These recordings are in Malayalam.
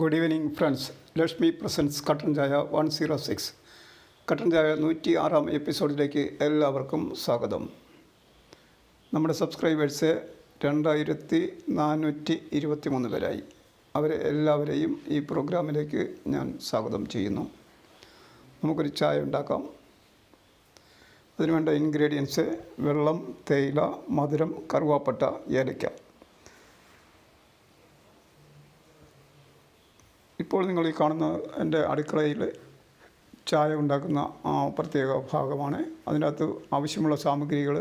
Good evening friends. Lakshmi presents കട്ടൻ ചായ 106 കട്ടൻ ചായ 106 എപ്പിസോഡിലേക്ക് എല്ലാവർക്കും സ്വാഗതം. നമ്മുടെ സബ്സ്ക്രൈബേഴ്സ് 2423 പേരായി. അവരെ എല്ലാവരെയും ഈ പ്രോഗ്രാമിലേക്ക് ഞാൻ സ്വാഗതം ചെയ്യുന്നു. നമുക്കൊരു ചായ ഉണ്ടാക്കാം. അതിനുവേണ്ട ഇൻഗ്രീഡിയൻസ്: വെള്ളം, തേയില, മധുരം, കറുവാപ്പട്ട, ഏലക്ക. ഇപ്പോൾ നിങ്ങൾ ഈ കാണുന്ന എൻ്റെ അടുക്കളയിൽ ചായ ഉണ്ടാക്കുന്ന പ്രത്യേക ഭാഗമാണ്. അതിനകത്ത് ആവശ്യമുള്ള സാമഗ്രികൾ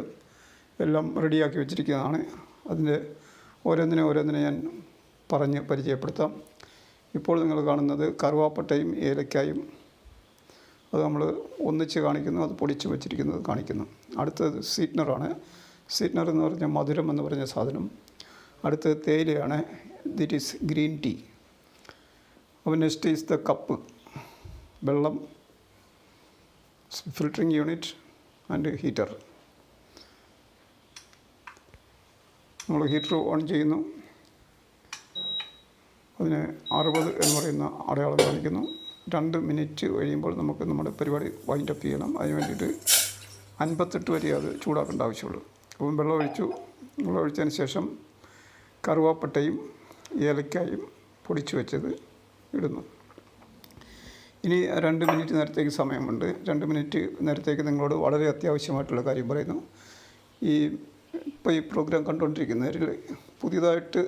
എല്ലാം റെഡിയാക്കി വെച്ചിരിക്കുന്നതാണ്. അതിൻ്റെ ഓരോന്നിനെ ഞാൻ പറഞ്ഞ് പരിചയപ്പെടുത്താം. ഇപ്പോൾ നിങ്ങൾ കാണുന്നത് കറുവാപ്പട്ടയും ഏലക്കായും. അത് നമ്മൾ ഒന്നിച്ച് കാണിക്കുന്നു, അത് പൊടിച്ച് വെച്ചിരിക്കുന്നത് കാണിക്കുന്നു. അടുത്തത് സ്വീറ്റ്നറാണ്. സ്വീറ്റ്നർ എന്ന് പറഞ്ഞാൽ മധുരം എന്ന് പറഞ്ഞ സാധനം. അടുത്തത് തേയിലയാണ്. ദിറ്റ് ഈസ് ഗ്രീൻ ടീ. അപ്പോൾ നെക്സ്റ്റ് ഈസ് ദ കപ്പ്, വെള്ളം, ഫിൽറ്ററിങ് യൂണിറ്റ് ആൻഡ് ഹീറ്റർ. നമ്മൾ ഹീറ്റർ ഓൺ ചെയ്യുന്നു. അതിന് 60 എന്ന് പറയുന്ന അടയാളം കാണിക്കുന്നു. 2 മിനിറ്റ് കഴിയുമ്പോൾ നമുക്ക് നമ്മുടെ പരിപാടി വൈൻഡപ്പ് ചെയ്യണം. അതിന് വേണ്ടിയിട്ട് 58 വരെ അത് ചൂടാക്കേണ്ട ആവശ്യമുള്ളൂ. അപ്പം വെള്ളം ഒഴിച്ചതിന് ശേഷം കറുവാപ്പട്ടയും ഏലക്കായും പൊടിച്ച് വെച്ചത് ഇടുന്നു. ഇനി 2 മിനിറ്റ് നേരത്തേക്ക് സമയമുണ്ട്. 2 മിനിറ്റ് നേരത്തേക്ക് നിങ്ങളോട് വളരെ അത്യാവശ്യമായിട്ടുള്ള കാര്യം പറയുന്നു. ഇപ്പോൾ ഈ പ്രോഗ്രാം കണ്ടുകൊണ്ടിരിക്കുന്നവരിൽ പുതിയതായിട്ട്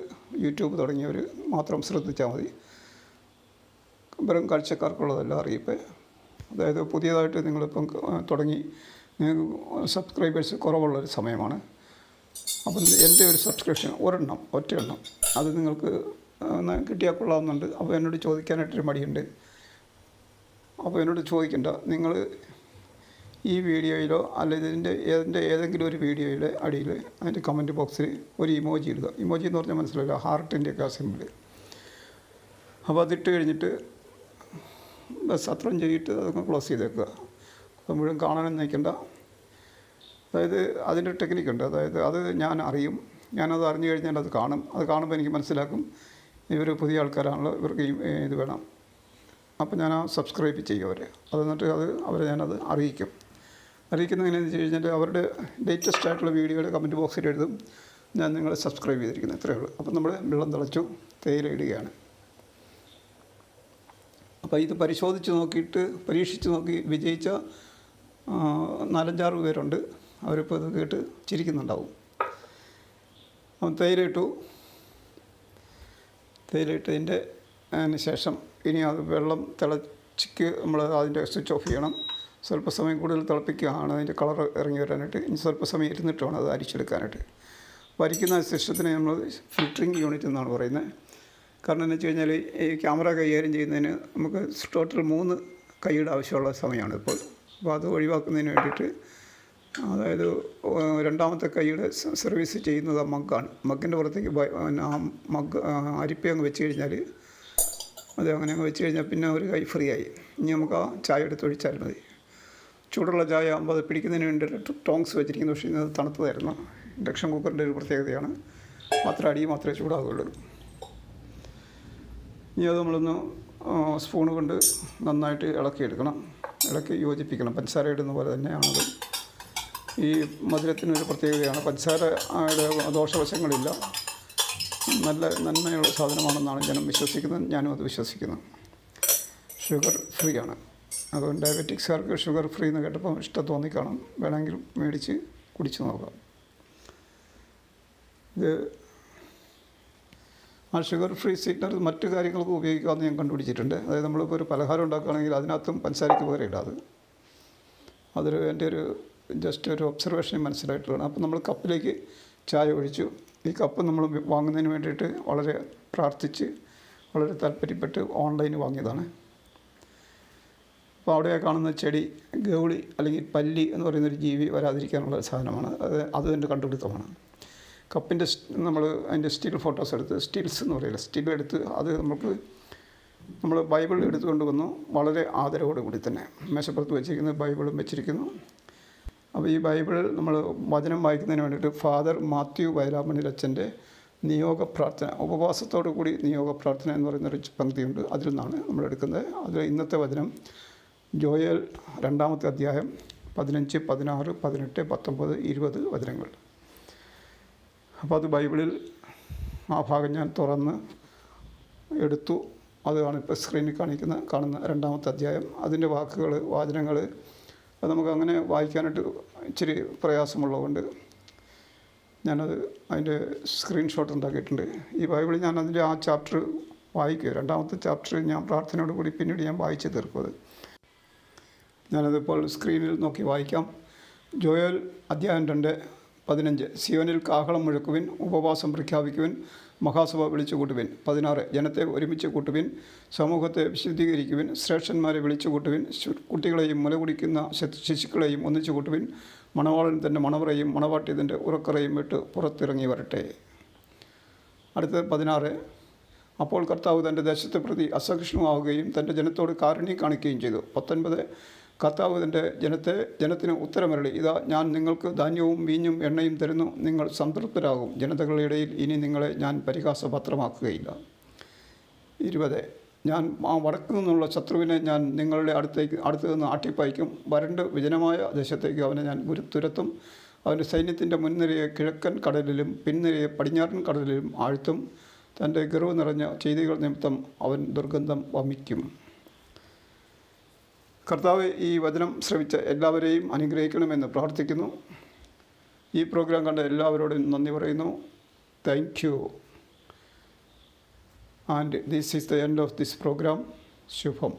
യൂട്യൂബ് തുടങ്ങിയവർ മാത്രം ശ്രദ്ധിച്ചാൽ മതി. വെറും കാഴ്ചക്കാർക്കുള്ളതല്ല അറിയിപ്പ്. അതായത് പുതിയതായിട്ട് നിങ്ങളിപ്പം തുടങ്ങി നിങ്ങൾക്ക് സബ്സ്ക്രൈബേഴ്സ് കുറവുള്ളൊരു സമയമാണ്. അപ്പം എൻ്റെ ഒരു സബ്സ്ക്രിപ്ഷൻ ഒറ്റയെണ്ണം അത് നിങ്ങൾക്ക് കിട്ടിയാൽ കൊള്ളാവുന്നുണ്ട്. അപ്പോൾ എന്നോട് ചോദിക്കാനായിട്ടൊരു മടിയുണ്ട്. അപ്പോൾ എന്നോട് ചോദിക്കേണ്ട. നിങ്ങൾ ഈ വീഡിയോയിലോ അല്ലെങ്കിൽ ഇതിൻ്റെ ഏതെങ്കിലും ഒരു വീഡിയോയുടെ അടിയിൽ അതിൻ്റെ കമൻറ്റ് ബോക്സിൽ ഒരു ഇമോജി ഇടുക. ഇമോജി എന്ന് പറഞ്ഞാൽ മനസ്സിലായില്ല, ഹാർട്ടിൻ്റെയൊക്കെ സിമ്പിൾ. അപ്പോൾ അതിട്ട് കഴിഞ്ഞിട്ട് ബസ് അത്രയും ചെയ്തിട്ട് അതൊക്കെ ക്ലോസ് ചെയ്തേക്കുക. അപ്പോൾ മുഴുവൻ കാണാനൊന്നും നിൽക്കണ്ട. അതായത് അതിൻ്റെ ടെക്നിക്കുണ്ട്. അതായത് അത് ഞാൻ അറിയും. ഞാനത് അറിഞ്ഞു കഴിഞ്ഞാൽ അത് കാണുമ്പോൾ എനിക്ക് മനസ്സിലാക്കും ഇവർ പുതിയ ആൾക്കാരാണല്ലോ, ഇവർക്ക് ഇത് വേണം. അപ്പോൾ ഞാൻ സബ്സ്ക്രൈബ് ചെയ്യും അവരെ. എന്നിട്ട് അവരെ ഞാനത് അറിയിക്കുന്നത് എങ്ങനെയാണെന്ന് വെച്ച് കഴിഞ്ഞാൽ അവരുടെ ലേറ്റസ്റ്റ് ആയിട്ടുള്ള വീഡിയോയുടെ കമൻറ്റ് ബോക്സിൽ എഴുതും ഞാൻ നിങ്ങളെ സബ്സ്ക്രൈബ് ചെയ്തിരിക്കുന്നത്. ഇത്രയേ ഉള്ളൂ. അപ്പോൾ നമ്മൾ വെള്ളം തിളച്ചു, തേയില ഇടുകയാണ്. അപ്പോൾ ഇത് പരീക്ഷിച്ച് നോക്കി വിജയിച്ച 4-5 പേരുണ്ട്. അവരിപ്പോൾ ഇത് കേട്ട് ചിരിക്കുന്നുണ്ടാവും. അപ്പം തേയിലയിട്ടതിൻ്റെ അതിന് ശേഷം ഇനി അത് വെള്ളം തിളച്ചിക്ക് നമ്മൾ അതിൻ്റെ സ്വിച്ച് ഓഫ് ചെയ്യണം. സ്വല്പ സമയം കൂടുതൽ തിളപ്പിക്കുകയാണ് അതിൻ്റെ കളർ ഇറങ്ങി വരാനായിട്ട്. ഇനി സ്വല്പ സമയം ഇരുന്നിട്ട് വേണം അത് അരിച്ചെടുക്കാനായിട്ട്. അരിക്കുന്ന സിസ്റ്റത്തിനെ നമ്മൾ ഫിൽറ്ററിങ് യൂണിറ്റ് എന്നാണ് പറയുന്നത്. കാരണം എന്ന് വെച്ച് കഴിഞ്ഞാൽ ഈ ക്യാമറ കൈകാര്യം ചെയ്യുന്നതിന് നമുക്ക് ടോട്ടൽ 3 കൈയുടെ ആവശ്യമുള്ള സമയമാണ് ഇപ്പോൾ. അപ്പോൾ അത് ഒഴിവാക്കുന്നതിന് വേണ്ടിയിട്ട്, അതായത് രണ്ടാമത്തെ കൈയുടെ സർവീസ് ചെയ്യുന്നത് മഗ്ഗാണ്. മഗ്ഗിൻ്റെ പുറത്തേക്ക് ആ മഗ്ഗ് അരിപ്പ അങ്ങ് വെച്ച് കഴിഞ്ഞാൽ അങ്ങനെ അങ്ങ് വെച്ച് കഴിഞ്ഞാൽ പിന്നെ ഒരു കൈ ഫ്രീ ആയി. ഇനി നമുക്ക് ആ ചായ എടുത്ത് ഒഴിച്ചാൽ മതി. ചൂടുള്ള ചായ ആകുമ്പോൾ അത് പിടിക്കുന്നതിന് വേണ്ടിയിട്ട് ടോങ്സ് വെച്ചിരിക്കുന്നു. പക്ഷേ ഇത് തണുത്തതായിരുന്നു. ഇൻഡക്ഷൻ കുക്കറിൻ്റെ ഒരു പ്രത്യേകതയാണ്. മാത്രമേ ചൂടാകുള്ളൂ. ഇനി അത് നമ്മളൊന്ന് സ്പൂണ് കൊണ്ട് നന്നായിട്ട് ഇളക്കി യോജിപ്പിക്കണം. പഞ്ചസാര ഇടുന്ന പോലെ തന്നെയാണത്. ഈ മധുരത്തിനൊരു പ്രത്യേകതയാണ്. പഞ്ചസാരയുടെ ദോഷവശങ്ങളില്ല. നല്ല നന്മയുള്ള സാധനമാണെന്നാണ് ജനം വിശ്വസിക്കുന്നത്. ഞാനും അത് വിശ്വസിക്കുന്നു. ഷുഗർ ഫ്രീ ആണ്. അതുകൊണ്ട് ഡയബറ്റിക്സുകാർക്ക് ഷുഗർ ഫ്രീ എന്ന് കേട്ടപ്പോൾ ഇഷ്ടം തോന്നിക്കാണും. വേണമെങ്കിൽ മേടിച്ച് കുടിച്ച് നോക്കാം. ഇത് ഷുഗർ ഫ്രീ സ്വീറ്റ്നർ മറ്റു കാര്യങ്ങൾക്ക് ഉപയോഗിക്കാമെന്ന് ഞാൻ കണ്ടുപിടിച്ചിട്ടുണ്ട്. അതായത് നമ്മളിപ്പോൾ ഒരു പലഹാരം ഉണ്ടാക്കുകയാണെങ്കിൽ അതിനകത്തും പഞ്ചസാരയ്ക്ക് പകരം ഇടാതെ. എൻ്റെ ഒരു ജസ്റ്റ് ഒരു ഒബ്സർവേഷൻ മനസ്സിലായിട്ടുള്ളതാണ്. അപ്പോൾ നമ്മൾ കപ്പിലേക്ക് ചായ ഒഴിച്ചു. ഈ കപ്പ് നമ്മൾ വാങ്ങുന്നതിന് വേണ്ടിയിട്ട് വളരെ പ്രാർത്ഥിച്ച് വളരെ താല്പര്യപ്പെട്ട് ഓൺലൈനിൽ വാങ്ങിയതാണ്. അപ്പോൾ അവിടെ കാണുന്ന ചെടി ഗൗളി അല്ലെങ്കിൽ പല്ലി എന്ന് പറയുന്നൊരു ജീവി വരാതിരിക്കാനുള്ള സാധനമാണ്. അത് എൻ്റെ കണ്ടുപിടുത്തമാണ്. കപ്പിൻ്റെ നമ്മൾ അതിൻ്റെ സ്റ്റിൽ ഫോട്ടോസ് എടുത്ത്, സ്റ്റിൽസ് എന്ന് പറയില്ല, സ്റ്റിലെടുത്ത് അത് നമ്മൾ ബൈബിൾ എടുത്തുകൊണ്ട് വന്നു. വളരെ ആദരവോടുകൂടി തന്നെ മേശപ്പുറത്ത് വെച്ചിരിക്കുന്ന ബൈബിളും വെച്ചിരിക്കുന്നു. അപ്പോൾ ഈ ബൈബിൾ നമ്മൾ വചനം വായിക്കുന്നതിന് വേണ്ടിയിട്ട് ഫാദർ മാത്യു വയലാമണ്ണിലച്ഛൻ്റെ നിയോഗ പ്രാർത്ഥന, ഉപവാസത്തോടു കൂടി നിയോഗ പ്രാർത്ഥന എന്ന് പറയുന്നൊരു പങ്ക്തിയുണ്ട്. അതിൽ നിന്നാണ് നമ്മൾ എടുക്കുന്നത്. അതിൽ ഇന്നത്തെ വചനം ജോയേൽ 2-ാമത്തെ അധ്യായം 15, 16, 18, 19, 20 വചനങ്ങൾ. അപ്പോൾ അത് ബൈബിളിൽ ആ ഭാഗം ഞാൻ തുറന്ന് എടുത്തു. അതാണ് ഇപ്പോൾ സ്ക്രീനിൽ കാണുന്ന 2-ാമത്തെ അധ്യായം. അതിൻ്റെ വാചനങ്ങൾ അത് നമുക്ക് അങ്ങനെ വായിക്കാനായിട്ട് ഇച്ചിരി പ്രയാസമുള്ളതുകൊണ്ട് ഞാനത് അതിൻ്റെ സ്ക്രീൻഷോട്ട് ഉണ്ടാക്കിയിട്ടുണ്ട്. ഈ ബൈബിളിൽ ഞാൻ അതിൻ്റെ ആ ചാപ്റ്റർ വായിക്കുക. 2-ാമത്തെ ചാപ്റ്റർ ഞാൻ പ്രാർത്ഥനയോട് കൂടി പിന്നീട് ഞാൻ വായിച്ച് തീർക്കും. അത് ഞാനതിപ്പോൾ സ്ക്രീനിൽ നോക്കി വായിക്കാം. ജോയേൽ അധ്യായം 2:15 സിയോനിൽ കാഹളം മുഴക്കുവിൻ, ഉപവാസം പ്രഖ്യാപിക്കുവിൻ, മഹാസഭ വിളിച്ചു കൂട്ടുവിൻ. 16 ജനത്തെ ഒരുമിച്ച് കൂട്ടുവിൻ, സമൂഹത്തെ വിശുദ്ധീകരിക്കുവിൻ, ശ്രേഷ്ഠന്മാരെ വിളിച്ചു കൂട്ടുവിൻ, കുട്ടികളെയും മുലകുടിക്കുന്ന ശിശുക്കളെയും ഒന്നിച്ചു കൂട്ടുവിൻ. മണവാളൻ തൻ്റെ മണവറയും മണവാട്ടി തൻ്റെ ഉറക്കറയും വിട്ട് പുറത്തിറങ്ങി വരട്ടെ. അടുത്തത് 16 അപ്പോൾ കർത്താവ് തൻ്റെ ദേശത്തെ പ്രതി അസഹിഷ്ണുവാകുകയും തൻ്റെ ജനത്തോട് കാരുണ്യം കാണിക്കുകയും ചെയ്തു. 19 കർത്താവ് തൻ്റെ ജനത്തിന് ഉത്തരമരുളി, ഇതാ ഞാൻ നിങ്ങൾക്ക് ധാന്യവും വീഞ്ഞും എണ്ണയും തരുന്നു, നിങ്ങൾ സംതൃപ്തരാകും. ജനതകളുടെ ഇടയിൽ ഇനി നിങ്ങളെ ഞാൻ പരിഹാസപാത്രമാക്കുകയില്ല. 20 ഞാൻ ആ വടക്കു നിന്നുള്ള ശത്രുവിനെ ഞാൻ നിങ്ങളുടെ അടുത്ത് നിന്ന് ആട്ടിപ്പായിക്കും. വരണ്ട് വിജനമായ ദേശത്തേക്ക് അവനെ ഞാൻ തുരത്തും. അവൻ്റെ സൈന്യത്തിൻ്റെ മുൻനിരയെ കിഴക്കൻ കടലിലും പിൻനിരയെ പടിഞ്ഞാറൻ കടലിലും ആഴ്ത്തും. തൻ്റെ ഗർവ് നിറഞ്ഞ ചെയ്തികൾ നിമിത്തം അവൻ ദുർഗന്ധം വമിക്കും. കർത്താവ് ഈ വചനം ശ്രവിച്ച എല്ലാവരെയും അനുഗ്രഹിക്കണമെന്ന് പ്രാർത്ഥിക്കുന്നു. ഈ പ്രോഗ്രാം കണ്ട എല്ലാവരോടും നന്ദി പറയുന്നു. Thank you. And this is the end of this programme. Shubham.